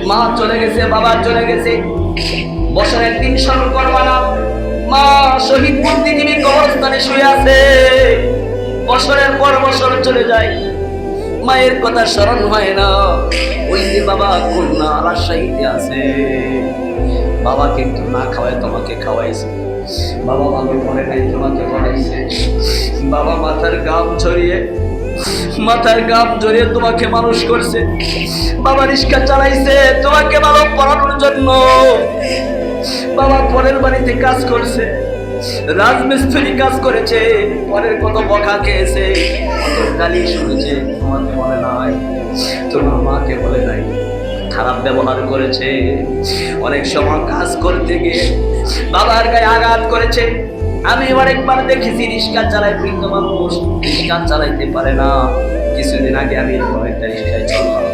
মা চলে গেছে, বাবা চলে গেছে, বছরের দিন স্মরণ করবা না। মা শহীদ বুদ্ধিজীবী কবরস্থানে শুয়ে আছে, বছরের পর বছর চলে যায়, মায়ের কথা স্মরণ হয় না। ওই যে বাবা কন্যা রাজশাহীতে আছে, বাবা কিন্তু না খাওয়ায় তোমাকে খাওয়াইছে, বাবা ভালো পড়ে নাই তোমাকে পড়াইছে, বাবা মাথার গাম ঝরিয়ে তোমাকে মানুষ করছে, বাবা রিক্সা চালাইছে তোমাকে ভালো পড়ানোর জন্য, বাবা পরের বাড়িতে কাজ করছে, রাজমিস্ত্রি কাজ করেছে, পরের কত বকা খেয়েছে, কত গালি শুনেছে, তোমাকে বলে নাই, তোমার মাকে বলে নাই, খারাপ ব্যবহার করেছে, অনেক সময় কাজ করতে গিয়ে বাবার গায়ে আঘাত করেছে। আমি অনেকবার দেখেছি রিক্সা চালায় বৃদ্ধ মানুষ রিক্সা চালাইতে পারে না। কিছুদিন আগে আমি এরকম একটা রিক্সায় চললাম,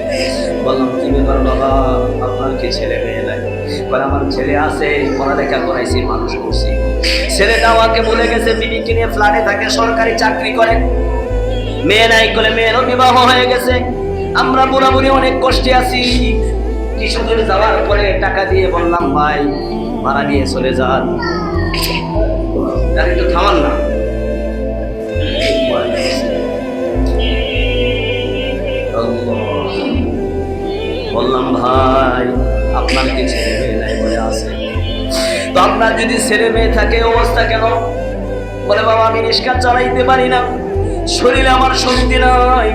বললাম কি ব্যাপার বাবা, আপনার কি ছেলে মেয়ে নাই? বলে আমার ছেলে আছে, পড়ালেখা করাইছি, মানুষ করছি। ছেলেটা আমাকে বলে গেছে বিবি কিনে ফ্ল্যাটে থাকে, সরকারি চাকরি করে, মেয়ে নাই করে মেয়েরও বিবাহ হয়ে গেছে। আমরা বুড়া বুড়ি অনেক কষ্টে আছি। কিছুদিন যাওয়ার পরে টাকা দিয়ে বললাম ভাই ভাড়া নিয়ে চলে যান, একটু থামান না। বললাম ভাই আপনার কি ছেলে মেয়ে নাই? বলে আছে। তো আপনার যদি ছেলে মেয়ে থাকে অবস্থা কেন? বলে বাবা আমি রিক্সা চালাইতে পারি না, শরীরে আমার শক্তি নাই,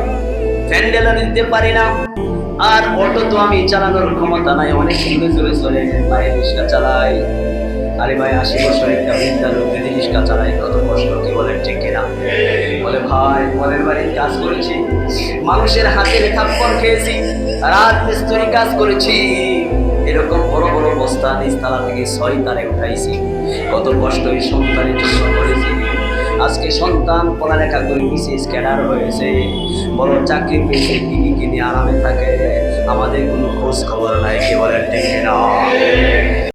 প্যান্ডেল দিতে পারি না, আর অটো তো আমি চালানোর ক্ষমতা নাই, অনেক দূরে দূরে চলে ভাই রিক্সা চালাই। আরে ভাই 80 বছর একটা বৃদ্ধা লোক যদি রিক্সা চালাই কত কষ্ট, কি বলেন ঠিক কিনা? বলে ভাই পরের বাড়ির কাজ করেছি, মানুষের হাতের থাপ্পড় খেয়েছি, রাজমিস্ত্রি কাজ করেছি, এরকম বড় বড় বস্তা নিচতলা থেকে 6 তারে উঠাইছি, কত কষ্ট এই সন্তানের জন্য করেছি। আজকে সন্তান পড়ালেখা করে বিসিএস ক্যাডার হয়েছে, বড় চাকরি পেয়েছে, বিবি কিনে আরামে থাকে, আমাদের কোনো খোঁজ খবর নাই, কি বলেন ঠিক কিনা?